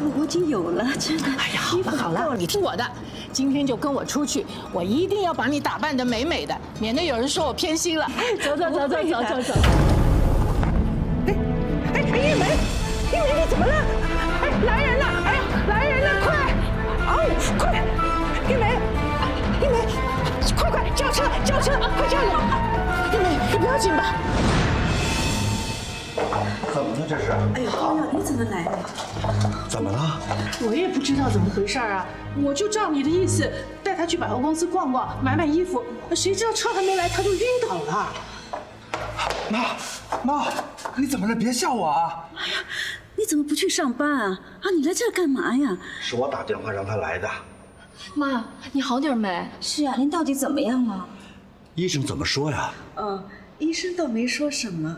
我已经有了，真的。哎呀，好了，你听我的，今天就跟我出去，我一定要把你打扮得美美的，免得有人说我偏心了。走。哎，玉梅，你怎么了？哎，来人了！哎呀，来人了，快！快！玉梅，快，叫车，快叫人！玉梅，你不要紧吧？怎么了这是？哎呀，光耀，你怎么来了？怎么了？我也不知道怎么回事啊，我就照你的意思带他去百货公司逛逛，买衣服，谁知道车还没来他就晕倒了。妈，你怎么了？别笑我啊！哎呀，你怎么不去上班啊？你来这儿干嘛呀？是我打电话让他来的。妈，你好点没？是啊，您到底怎么样了？医生怎么说呀？医生倒没说什么，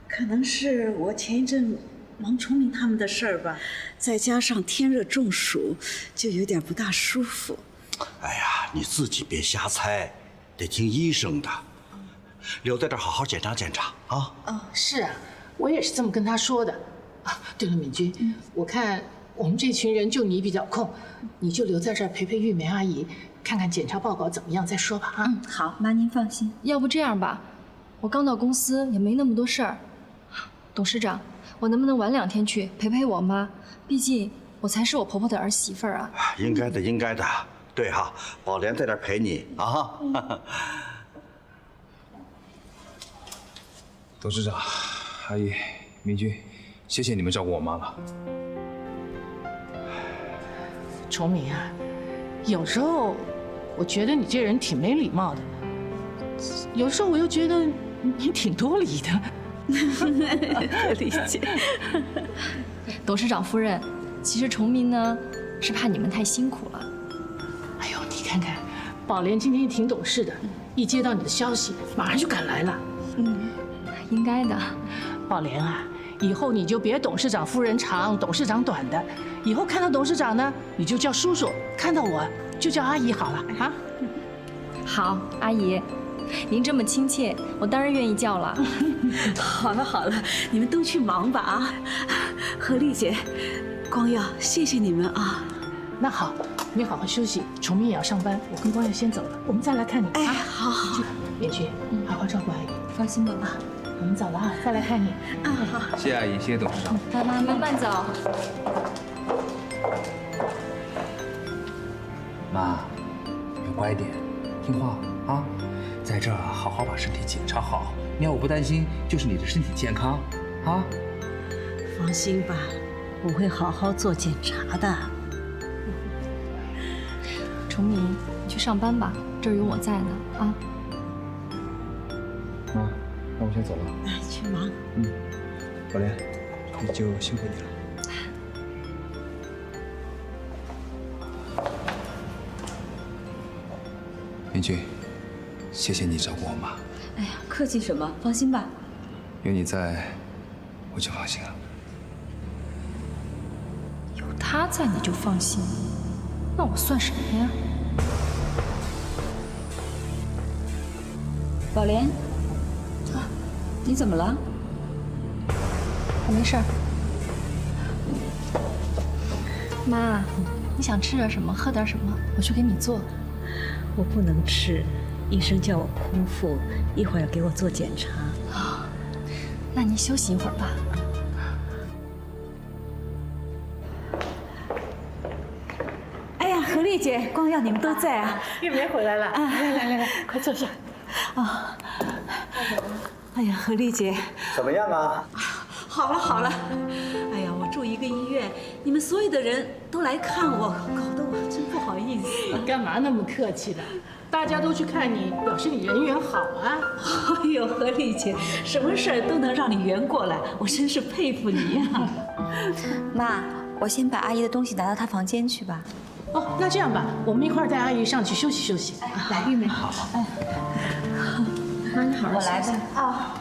可能是我前一阵忙崇明他们的事儿吧，再加上天热中暑，就有点不大舒服。哎呀，你自己别瞎猜，得听医生的。留在这儿好好检查检查啊！是啊，我也是这么跟他说的。对了，敏君，我看我们这群人就你比较空，你就留在这儿陪玉梅阿姨，看看检查报告怎么样再说吧啊。好，妈您放心。要不这样吧，我刚到公司也没那么多事儿。董事长，我能不能晚2天去陪我妈？毕竟我才是我婆婆的儿媳妇儿啊。应该的。对哈，宝莲在这儿陪你啊。董事长，阿姨，明君，谢谢你们照顾我妈了。崇明啊，有时候我觉得你这人挺没礼貌的，有时候我又觉得你挺多礼的。理解。董事长夫人，其实崇明呢是怕你们太辛苦了。哎呦，你看看，宝莲今天挺懂事的，一接到你的消息，马上就赶来了。应该的。宝莲啊，以后你就别董事长夫人长，董事长短的。以后看到董事长呢，你就叫叔叔；看到我就叫阿姨好了啊。好，阿姨，您这么亲切，我当然愿意叫了。好了，你们都去忙吧啊！何丽姐、光耀，谢谢你们啊。那好，你好好休息，崇明也要上班，我跟光耀先走了，我们再来看你啊。好。敏君，好好照顾阿姨。放心吧啊。我们走了啊，再来看你。好。谢谢阿姨，谢谢董事长。妈妈慢走。妈，要乖点，听话啊，在这儿好好把身体检查好。你要我不担心，就是你的身体健康啊。放心吧，我会好好做检查的。崇明，你去上班吧，这儿有我在呢啊。妈，那我先走了。去忙。宝莲，那就辛苦你了。明君，谢谢你照顾我妈。哎呀，客气什么？放心吧。有你在，我就放心了。有他在你就放心，那我算什么呀？宝莲，你怎么了？我没事儿。妈，你想吃点什么，喝点什么，我去给你做。我不能吃，医生叫我空腹，一会儿要给我做检查。那您休息一会儿吧。哎呀，何丽姐、光耀，你们都在啊！玉梅回来了，来，快坐下。哎呀，何丽姐，怎么样啊？好了。哎呀，我住一个医院，你们所有的人都来看我，搞得我真不好意思。你干嘛那么客气的？大家都去看你，表示你人缘好啊。哎呦，何丽姐，什么事儿都能让你圆过来，我真是佩服你呀。妈，我先把阿姨的东西拿到她房间去吧。哦，那这样吧，我们一块儿带阿姨上去休息休息。来，玉梅，好。妈，你好好我来吧。啊。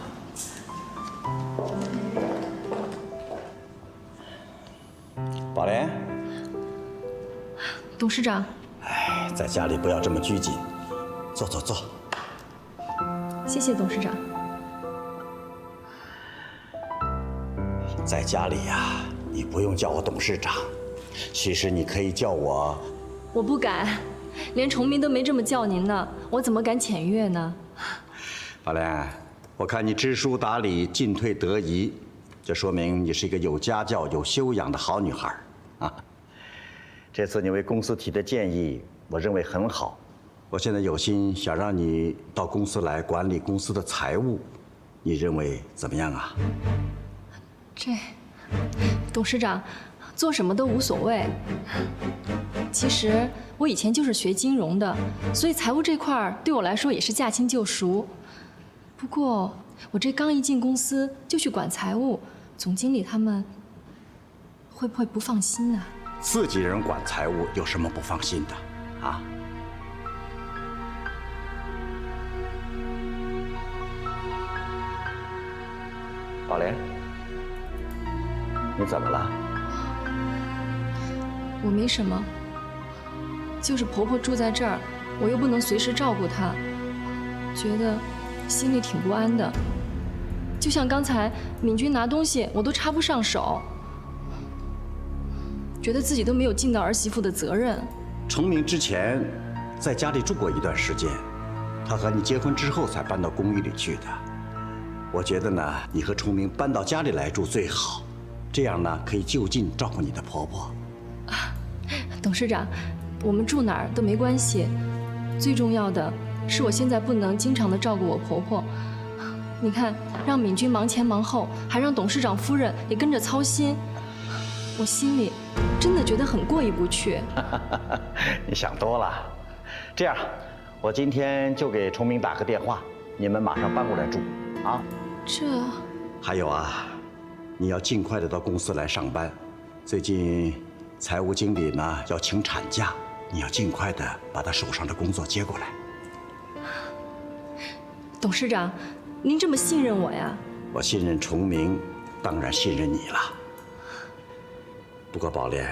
宝莲，董事长。哎，在家里不要这么拘谨，坐。谢谢董事长。在家里呀，你不用叫我董事长，其实你可以叫我……我不敢，连崇明都没这么叫您呢，我怎么敢僭越呢？宝莲，我看你知书达理，进退得宜，这说明你是一个有家教、有修养的好女孩啊。这次你为公司提的建议，我认为很好。我现在有心想让你到公司来管理公司的财务，你认为怎么样啊？这，董事长，做什么都无所谓。其实我以前就是学金融的，所以财务这块儿对我来说也是驾轻就熟。不过我这刚一进公司就去管财务，总经理他们会不会不放心啊？自己人管财务有什么不放心的啊？宝莲，你怎么了？我没什么，就是婆婆住在这儿，我又不能随时照顾她，觉得心里挺不安的。就像刚才敏君拿东西，我都插不上手，觉得自己都没有尽到儿媳妇的责任。崇明之前在家里住过一段时间，他和你结婚之后才搬到公寓里去的。我觉得呢，你和崇明搬到家里来住最好，这样呢可以就近照顾你的婆婆。董事长，我们住哪儿都没关系，最重要的是我现在不能经常的照顾我婆婆。你看，让敏君忙前忙后，还让董事长夫人也跟着操心，我心里真的觉得很过意不去。你想多了。这样，我今天就给崇明打个电话，你们马上搬过来住啊。这……还有啊，你要尽快的到公司来上班。最近财务经理呢要请产假，你要尽快的把他手上的工作接过来。董事长，您这么信任我呀？我信任崇明，当然信任你了。不过宝莲，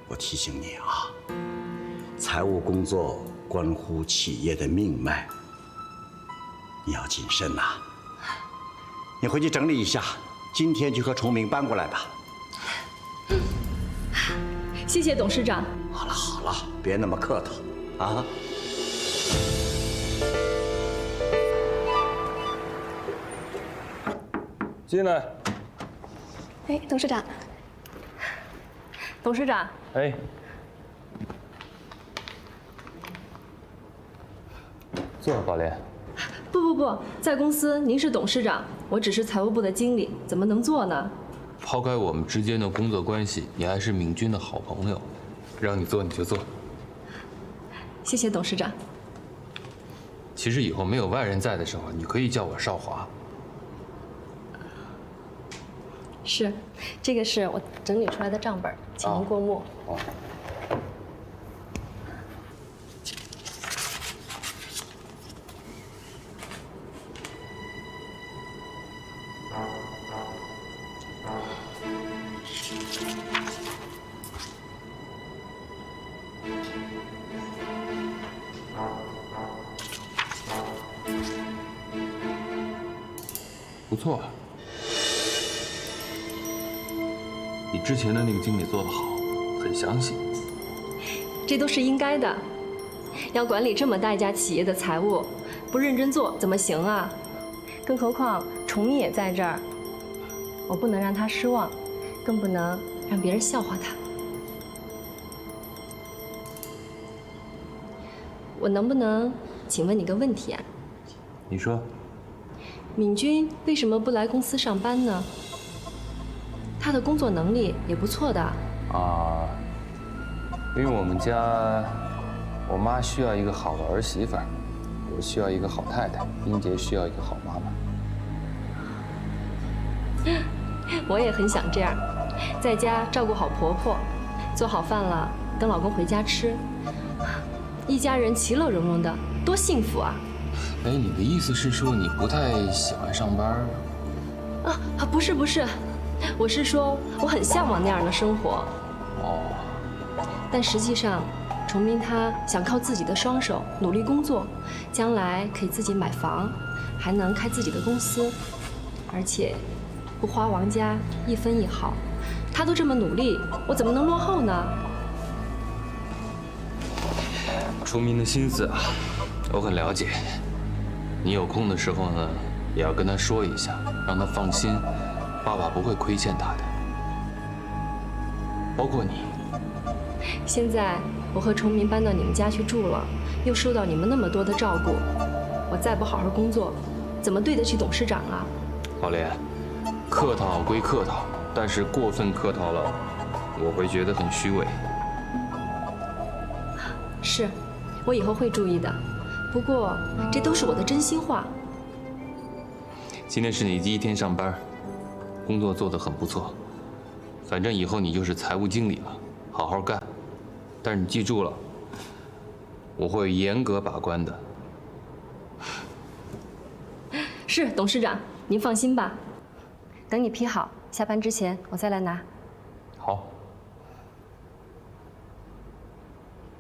我提醒你啊，财务工作关乎企业的命脉，你要谨慎呐。你回去整理一下，今天就和崇明搬过来吧。谢谢董事长。好了好了，别那么客套啊。进来。哎，董事长。董事长。哎。坐，宝莲。不，在公司您是董事长，我只是财务部的经理，怎么能做呢？抛开我们之间的工作关系，你还是敏君的好朋友，让你做你就做。谢谢董事长。其实以后没有外人在的时候，你可以叫我少华。是，这个是我整理出来的账本，请您过目。哦。不错，比之前的那个经理做得好，很详细。这都是应该的，要管理这么大一家企业的财务，不认真做怎么行啊？更何况崇明也在这儿，我不能让他失望，更不能让别人笑话他。我能不能请问你个问题啊？你说。敏君为什么不来公司上班呢？他的工作能力也不错的。啊，因为我们家，我妈需要一个好的儿媳妇，我需要一个好太太，英杰需要一个好妈妈。我也很想这样，在家照顾好婆婆，做好饭了等老公回家吃，一家人其乐融融的，多幸福啊！哎，你的意思是说你不太喜欢上班？不是，我是说我很向往那样的生活。哦。但实际上，崇明他想靠自己的双手努力工作，将来可以自己买房，还能开自己的公司，而且不花王家一分一毫。他都这么努力，我怎么能落后呢？崇明的心思啊，我很了解。你有空的时候呢，也要跟他说一下，让他放心，爸爸不会亏欠他的。包括你。现在我和崇明搬到你们家去住了，又受到你们那么多的照顾，我再不好好工作，怎么对得起董事长啊？宝莲，客套归客套，但是过分客套了，我会觉得很虚伪。是，我以后会注意的。不过这都是我的真心话。今天是你第一天上班，工作做得很不错。反正以后你就是财务经理了，好好干。但是你记住了，我会严格把关的。是，董事长，您放心吧。等你批好，下班之前我再来拿。好。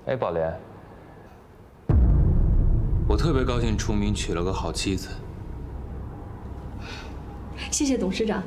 哎，宝莲，我特别高兴崇明娶了个好妻子。谢谢董事长。